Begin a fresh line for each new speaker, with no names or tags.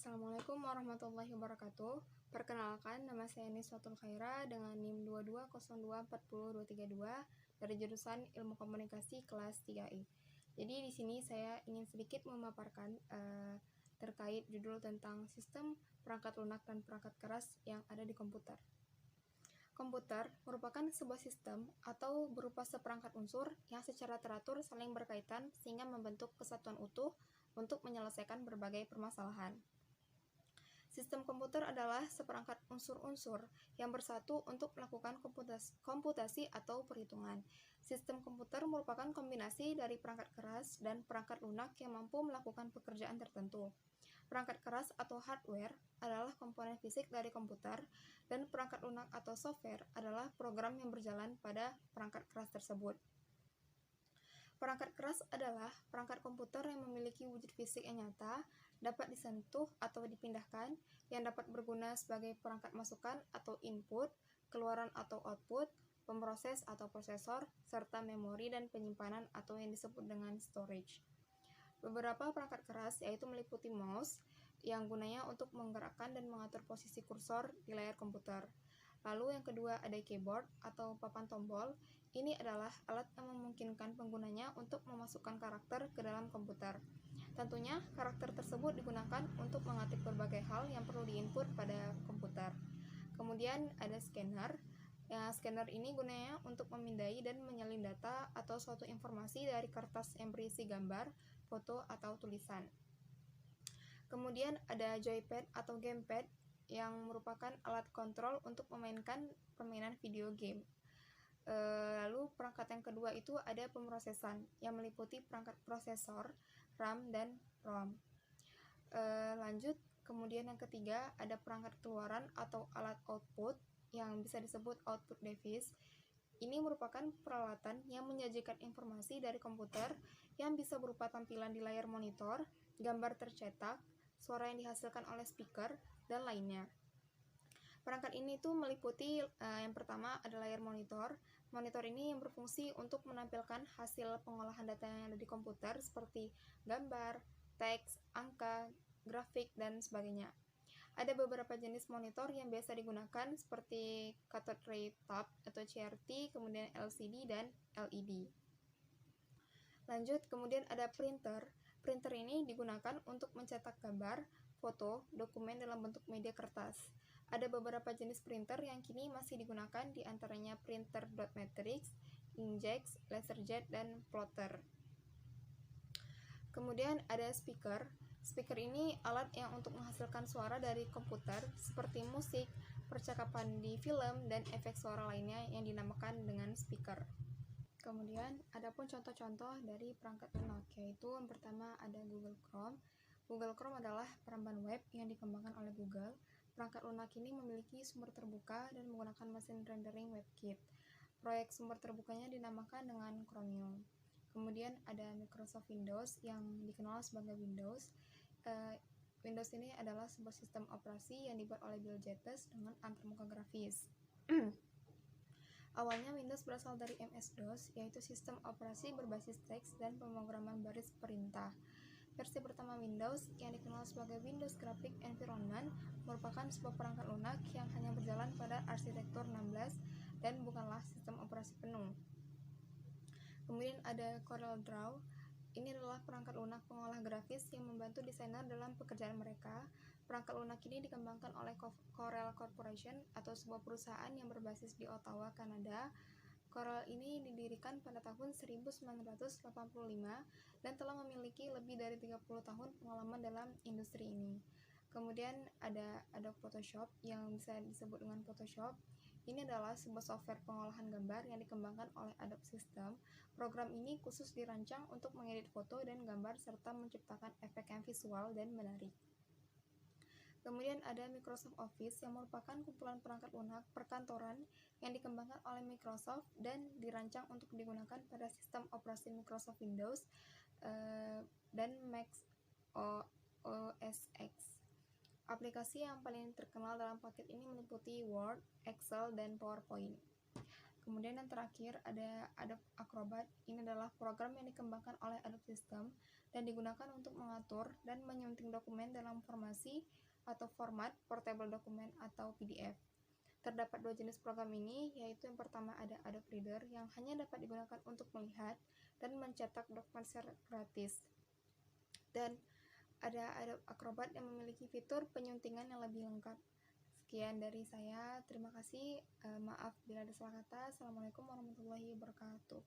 Assalamualaikum warahmatullahi wabarakatuh. Perkenalkan, nama saya Niswatul Khaira dengan NIM 2202402232 dari jurusan Ilmu Komunikasi kelas 3I. Jadi di sini saya ingin sedikit memaparkan terkait judul tentang sistem perangkat lunak dan perangkat keras yang ada di komputer. Komputer merupakan sebuah sistem atau berupa seperangkat unsur yang secara teratur saling berkaitan sehingga membentuk kesatuan utuh untuk menyelesaikan berbagai permasalahan. Sistem komputer adalah seperangkat unsur-unsur yang bersatu untuk melakukan komputasi atau perhitungan. Sistem komputer merupakan kombinasi dari perangkat keras dan perangkat lunak yang mampu melakukan pekerjaan tertentu. Perangkat keras atau hardware adalah komponen fisik dari komputer, dan perangkat lunak atau software adalah program yang berjalan pada perangkat keras tersebut. Perangkat keras adalah perangkat komputer yang memiliki wujud fisik yang nyata, dapat disentuh atau dipindahkan, yang dapat berguna sebagai perangkat masukan atau input, keluaran atau output, pemroses atau prosesor, serta memori dan penyimpanan atau yang disebut dengan storage. Beberapa perangkat keras yaitu meliputi mouse, yang gunanya untuk menggerakkan dan mengatur posisi kursor di layar komputer. Lalu yang kedua ada keyboard atau papan tombol. Ini adalah alat yang memungkinkan penggunanya untuk memasukkan karakter ke dalam komputer. Tentunya karakter tersebut digunakan untuk mengetik berbagai hal yang perlu diinput pada komputer. Kemudian ada scanner. Scanner ini gunanya untuk memindai dan menyalin data atau suatu informasi dari kertas yang berisi gambar, foto, atau tulisan. Kemudian ada joypad atau gamepad yang merupakan alat kontrol untuk memainkan permainan video game. Lalu perangkat yang kedua itu ada pemrosesan yang meliputi perangkat prosesor, RAM, dan ROM. Lanjut, kemudian yang ketiga ada perangkat keluaran atau alat output yang bisa disebut output device. Ini merupakan peralatan yang menyajikan informasi dari komputer yang bisa berupa tampilan di layar monitor, gambar tercetak, suara yang dihasilkan oleh speaker, dan lainnya. Perangkat ini tuh meliputi yang pertama ada layar monitor. Monitor ini yang berfungsi untuk menampilkan hasil pengolahan data yang ada di komputer seperti gambar, teks, angka, grafik, dan sebagainya. Ada beberapa jenis monitor yang biasa digunakan seperti cathode ray tube atau CRT, kemudian LCD dan LED. Lanjut, kemudian ada printer. Printer ini digunakan untuk mencetak gambar, foto, dokumen dalam bentuk media kertas. Ada beberapa jenis printer yang kini masih digunakan, di antaranya printer dot matrix, inkjet, laserjet, dan plotter. Kemudian ada speaker. Speaker ini alat yang untuk menghasilkan suara dari komputer seperti musik, percakapan di film, dan efek suara lainnya yang dinamakan dengan speaker. Kemudian, adapun contoh-contoh dari perangkat lunak, yaitu yang pertama ada Google Chrome. Google Chrome adalah peramban web yang dikembangkan oleh Google. Perangkat lunak ini memiliki sumber terbuka dan menggunakan mesin rendering WebKit. Proyek sumber terbukanya dinamakan dengan Chromium. Kemudian ada Microsoft Windows yang dikenal sebagai Windows. Windows ini adalah sebuah sistem operasi yang dibuat oleh Bill Gates dengan antarmuka grafis. Awalnya Windows berasal dari MS-DOS, yaitu sistem operasi berbasis teks dan pemrograman baris perintah. Versi pertama Windows, yang dikenal sebagai Windows Graphic Environment, merupakan sebuah perangkat lunak yang hanya berjalan pada arsitektur 16 dan bukanlah sistem operasi penuh. Kemudian ada CorelDRAW. Ini adalah perangkat lunak pengolah grafis yang membantu desainer dalam pekerjaan mereka. Perangkat lunak ini dikembangkan oleh Corel Corporation atau sebuah perusahaan yang berbasis di Ottawa, Kanada. Corel ini didirikan pada tahun 1985 dan telah memiliki lebih dari 30 tahun pengalaman dalam industri ini. Kemudian ada Adobe Photoshop yang bisa disebut dengan Photoshop. Ini adalah sebuah software pengolahan gambar yang dikembangkan oleh Adobe System. Program ini khusus dirancang untuk mengedit foto dan gambar serta menciptakan efek yang visual dan menarik. Kemudian ada Microsoft Office yang merupakan kumpulan perangkat lunak perkantoran yang dikembangkan oleh Microsoft dan dirancang untuk digunakan pada sistem operasi Microsoft Windows dan Mac OS X. Aplikasi yang paling terkenal dalam paket ini meliputi Word, Excel, dan PowerPoint. Kemudian yang terakhir ada Adobe Acrobat. Ini adalah program yang dikembangkan oleh Adobe System dan digunakan untuk mengatur dan menyunting dokumen dalam formasi atau format portable dokumen atau PDF. Terdapat dua jenis program ini, yaitu yang pertama ada Adobe Reader yang hanya dapat digunakan untuk melihat dan mencetak dokumen secara gratis. Dan ada Adobe Acrobat yang memiliki fitur penyuntingan yang lebih lengkap. Sekian dari saya, terima kasih. Maaf bila ada salah kata. Assalamualaikum warahmatullahi wabarakatuh.